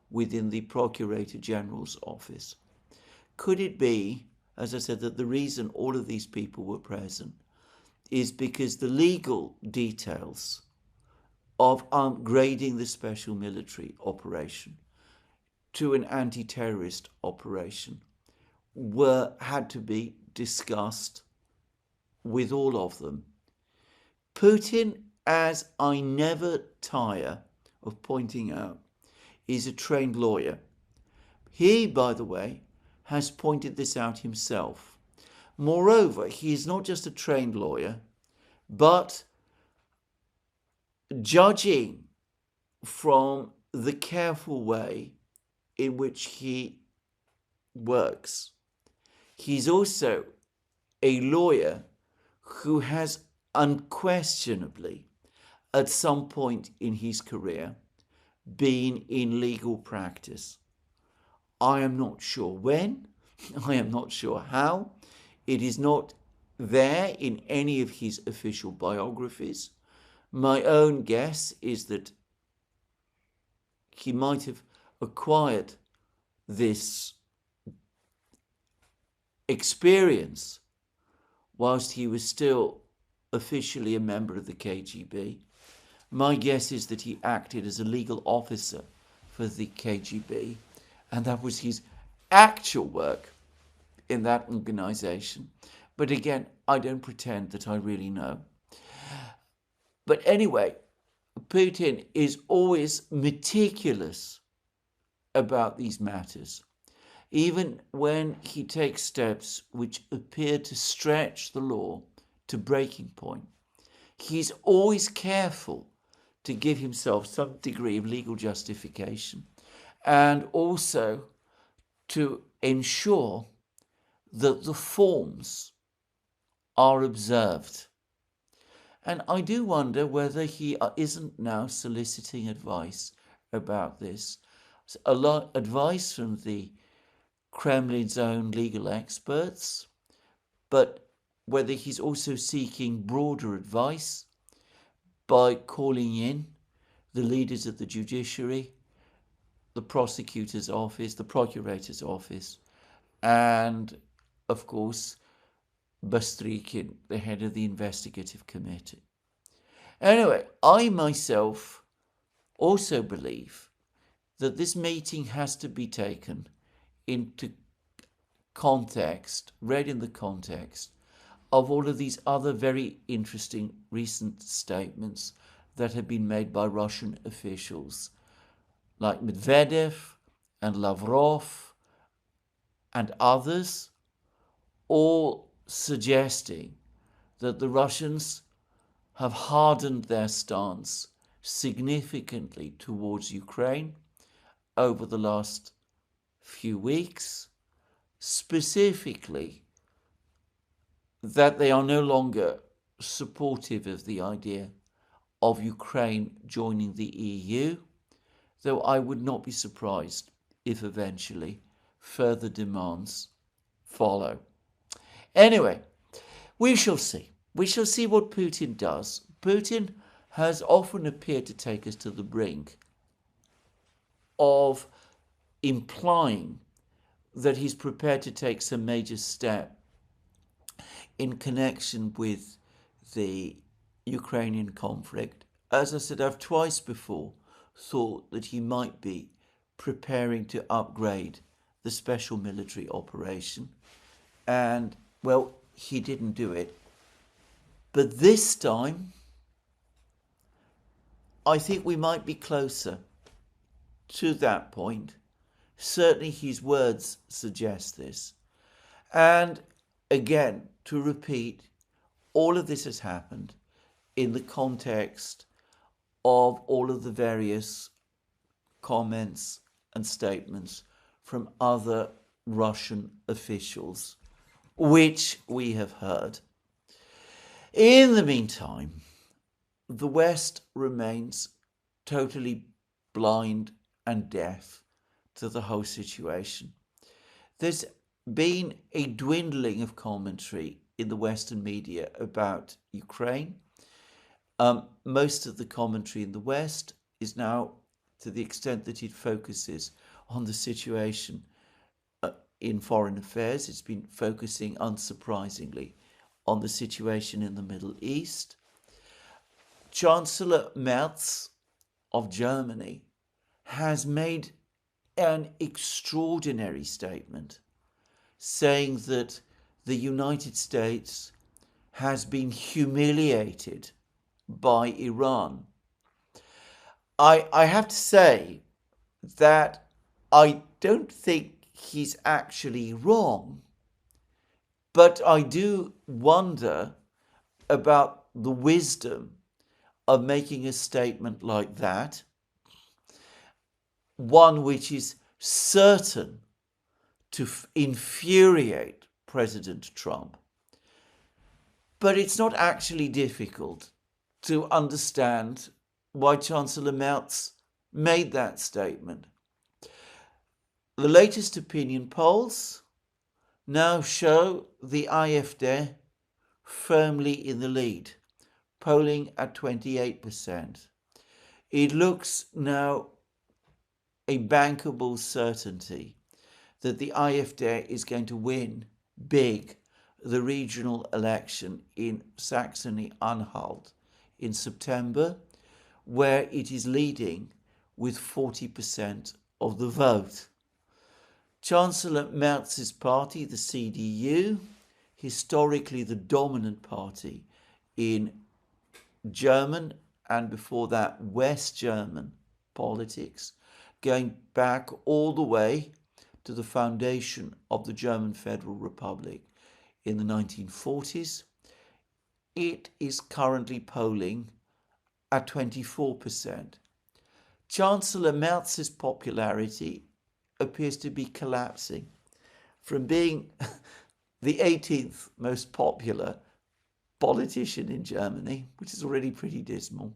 within the Procurator General's office. Could it be, as I said, that the reason all of these people were present is because the legal details of upgrading the special military operation to an anti-terrorist operation had to be discussed with all of them? Putin, as I never tire of pointing out, is a trained lawyer. He, by the way, has pointed this out himself. Moreover, he is not just a trained lawyer, but judging from the careful way in which he works, he's also a lawyer who has unquestionably, at some point in his career, been in legal practice. I am not sure when, I am not sure how. It is not there in any of his official biographies. My own guess is that he might have acquired this experience whilst he was still officially a member of the KGB. My guess is that he acted as a legal officer for the KGB, and that was his actual work in that organization. But again, I don't pretend that I really know. But anyway, Putin is always meticulous about these matters, even when he takes steps which appear to stretch the law to breaking point. He's always careful to give himself some degree of legal justification, and also to ensure that the forms are observed. And I do wonder whether he isn't now soliciting advice about this. A lot advice from the Kremlin's own legal experts, but whether he's also seeking broader advice by calling in the leaders of the judiciary, the prosecutor's office, the procurator's office, and, of course, Bastrykin, the head of the investigative committee. Anyway, I myself also believe that this meeting has to be taken into context, read in the context of all of these other very interesting recent statements that have been made by Russian officials like Medvedev and Lavrov and others, all suggesting that the Russians have hardened their stance significantly towards Ukraine over the last few weeks, specifically that they are no longer supportive of the idea of Ukraine joining the EU, though I would not be surprised if eventually further demands follow. Anyway, we shall see. We shall see what Putin does. Putin has often appeared to take us to the brink of implying that he's prepared to take some major step in connection with the Ukrainian conflict. As I said, I've twice before thought that he might be preparing to upgrade the special military operation. And, well, he didn't do it. But this time, I think we might be closer to that point. Certainly his words suggest this. And again, to repeat, all of this has happened in the context of all of the various comments and statements from other Russian officials, which we have heard. In the meantime, the West remains totally blind and deaf to the whole situation. There's been a dwindling of commentary in the Western media about Ukraine. Most of the commentary in the West is now, to the extent that it focuses on the situation in foreign affairs, it's been focusing, unsurprisingly, on the situation in the Middle East. Chancellor Merz of Germany has made an extraordinary statement saying that the United States has been humiliated by Iran. I have to say that I don't think he's actually wrong, but I do wonder about the wisdom of making a statement like that, one which is certain to infuriate President Trump. But it's not actually difficult to understand why Chancellor Merz made that statement. The latest opinion polls now show the AfD firmly in the lead, polling at 28%. It looks now a bankable certainty that the AfD is going to win big the regional election in Saxony-Anhalt in September, where it is leading with 40% of the vote. Chancellor Merz's party, the CDU, historically the dominant party in German and before that West German politics, going back all the way to the foundation of the German Federal Republic in the 1940s. It is currently polling at 24%. Chancellor Merz's popularity appears to be collapsing from being the 18th most popular politician in Germany, which is already pretty dismal.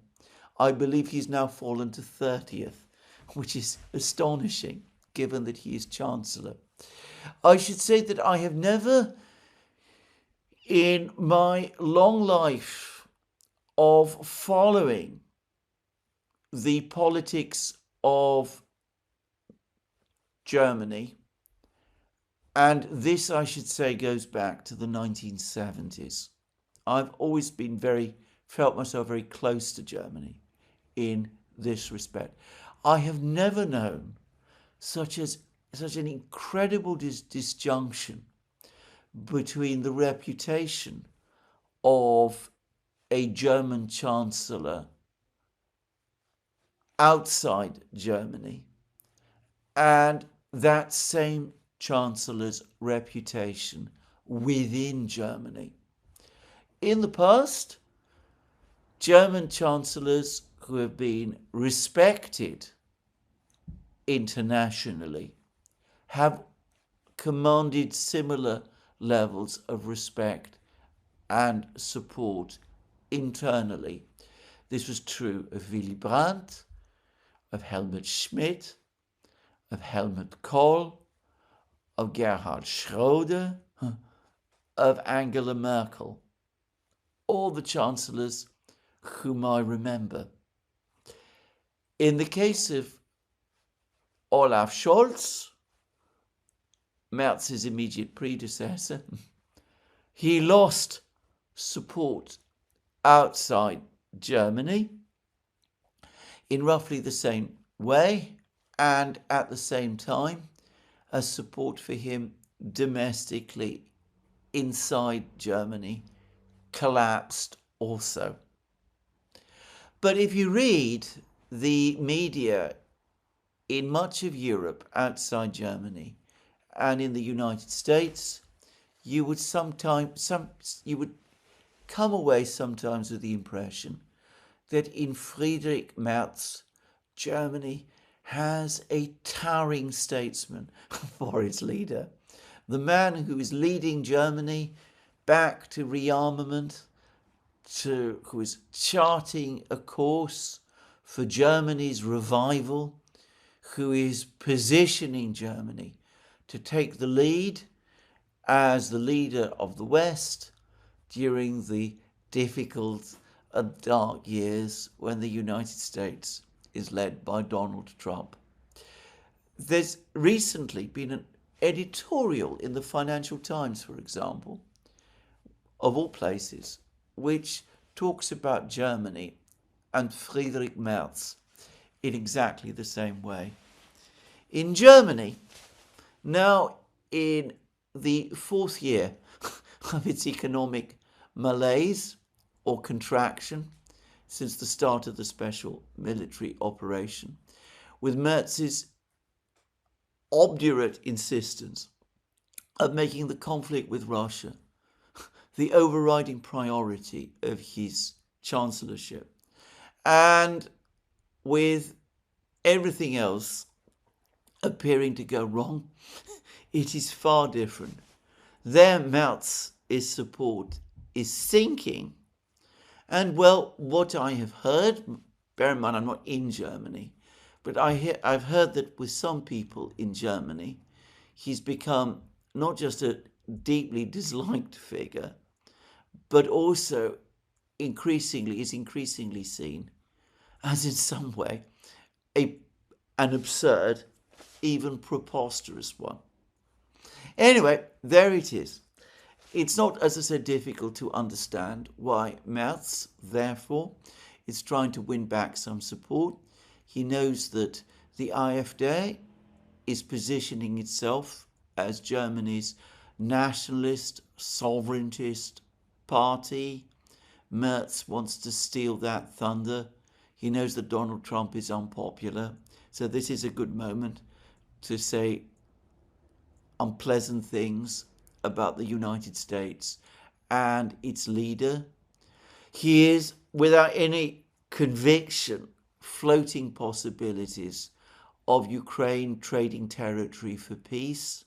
I believe he's now fallen to 30th, which is astonishing given that he is Chancellor. I should say that I have never, in my long life of following the politics of Germany, and this, I should say, goes back to the 1970s. I've always been felt myself very close to Germany in this respect. I have never known such an incredible disjunction between the reputation of a German chancellor outside Germany and that same chancellor's reputation within Germany. In the past, German chancellors who have been respected internationally have commanded similar levels of respect and support internally. This was true of Willy Brandt, of Helmut Schmidt, of Helmut Kohl, of Gerhard Schröder, of Angela Merkel. All the chancellors whom I remember. In the case of Olaf Scholz, Merz's immediate predecessor, he lost support outside Germany in roughly the same way, and at the same time, as support for him domestically inside Germany collapsed also. But if you read the media in much of Europe outside Germany and in the United States, you would come away sometimes with the impression that in Friedrich Merz, Germany has a towering statesman for its leader. The man who is leading Germany back to rearmament, who is charting a course for Germany's revival, who is positioning Germany to take the lead as the leader of the West during the difficult and dark years when the United States is led by Donald Trump. There's recently been an editorial in the Financial Times, for example, of all places, which talks about Germany and Friedrich Merz in exactly the same way. In Germany, now in the fourth year of its economic malaise or contraction since the start of the special military operation, with Merz's obdurate insistence of making the conflict with Russia the overriding priority of his chancellorship, and with everything else appearing to go wrong, it is far different. There, Merz's support is sinking. And well, what I have heard, bear in mind I'm not in Germany, but I've heard that with some people in Germany, he's become not just a deeply disliked figure, but also is increasingly seen as in some way an absurd, even preposterous one. Anyway, there it is. It's not, as I said, difficult to understand why Merz, therefore, is trying to win back some support. He knows that the AfD is positioning itself as Germany's nationalist, sovereigntist party. Merz wants to steal that thunder. He knows that Donald Trump is unpopular. So this is a good moment to say unpleasant things about the United States and its leader. He is, without any conviction, floating possibilities of Ukraine trading territory for peace.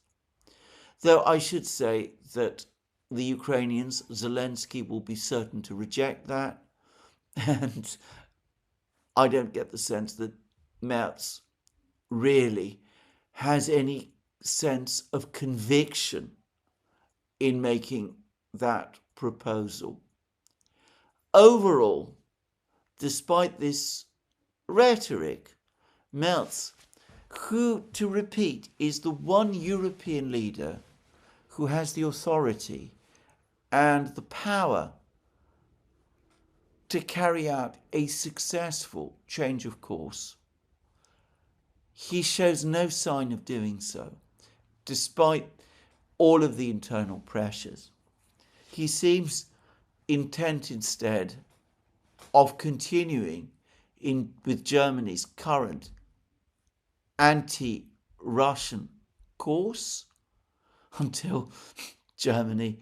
Though I should say that the Ukrainians, Zelensky, will be certain to reject that. And I don't get the sense that Merz really has any sense of conviction in making that proposal. Overall, despite this rhetoric, Merz, who, to repeat, is the one European leader who has the authority and the power to carry out a successful change of course, he shows no sign of doing so, despite all of the internal pressures. He seems intent instead of continuing with Germany's current anti-Russian course until Germany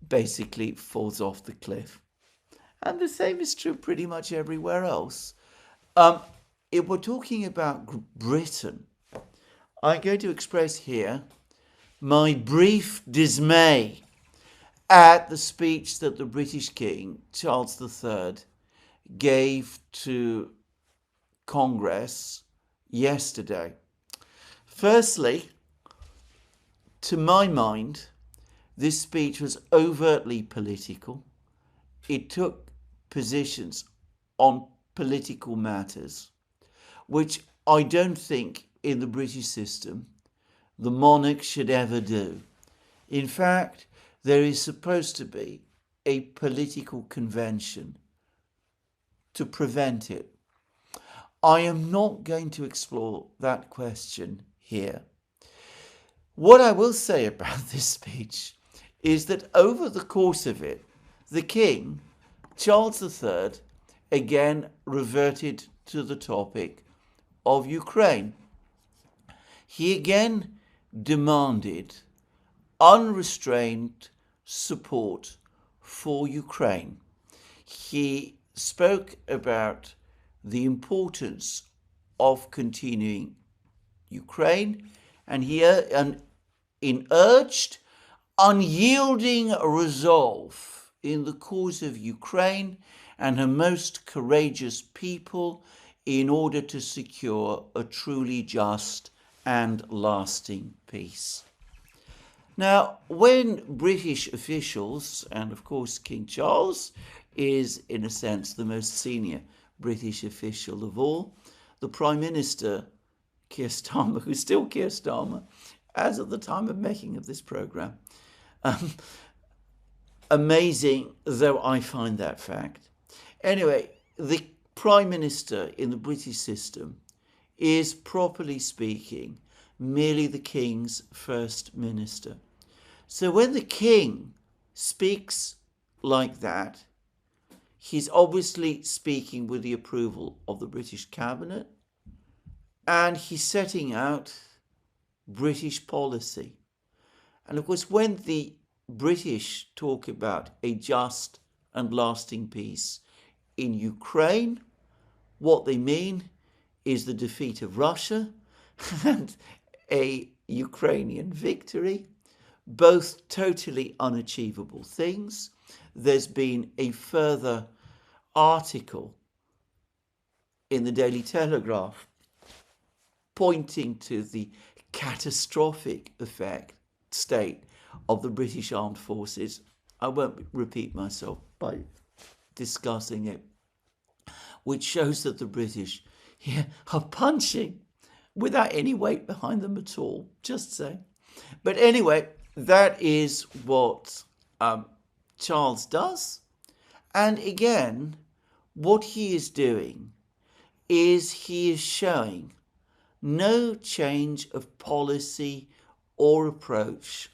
basically falls off the cliff. And the same is true pretty much everywhere else. If we're talking about Britain, I'm going to express here my brief dismay at the speech that the British King, Charles III, gave to Congress yesterday. Firstly, to my mind, this speech was overtly political. It took positions on political matters, which I don't think in the British system the monarch should ever do. In fact, there is supposed to be a political convention to prevent it. I am not going to explore that question here. What I will say about this speech is that over the course of it, the King, Charles III, again reverted to the topic of Ukraine. He again demanded unrestrained support for Ukraine. He spoke about the importance of continuing Ukraine, and he urged unyielding resolve in the cause of Ukraine and her most courageous people in order to secure a truly just and lasting peace. Now, when British officials, and of course King Charles is in a sense the most senior British official of all, the Prime Minister, Keir Starmer, who's still Keir Starmer, as at the time of making of this programme, amazing though I find that fact. Anyway, the Prime Minister in the British system is, properly speaking, merely the King's First Minister. So when the King speaks like that, he's obviously speaking with the approval of the British Cabinet, and he's setting out British policy. And of course, when the British talk about a just and lasting peace in Ukraine, what they mean is the defeat of Russia and a Ukrainian victory, both totally unachievable things. There's been a further article in the Daily Telegraph pointing to the catastrophic state of the British Armed Forces. I won't repeat myself by discussing it, which shows that the British are punching without any weight behind them at all, just saying. But anyway, that is what Charles does. And again, what he is doing is he is showing no change of policy or approach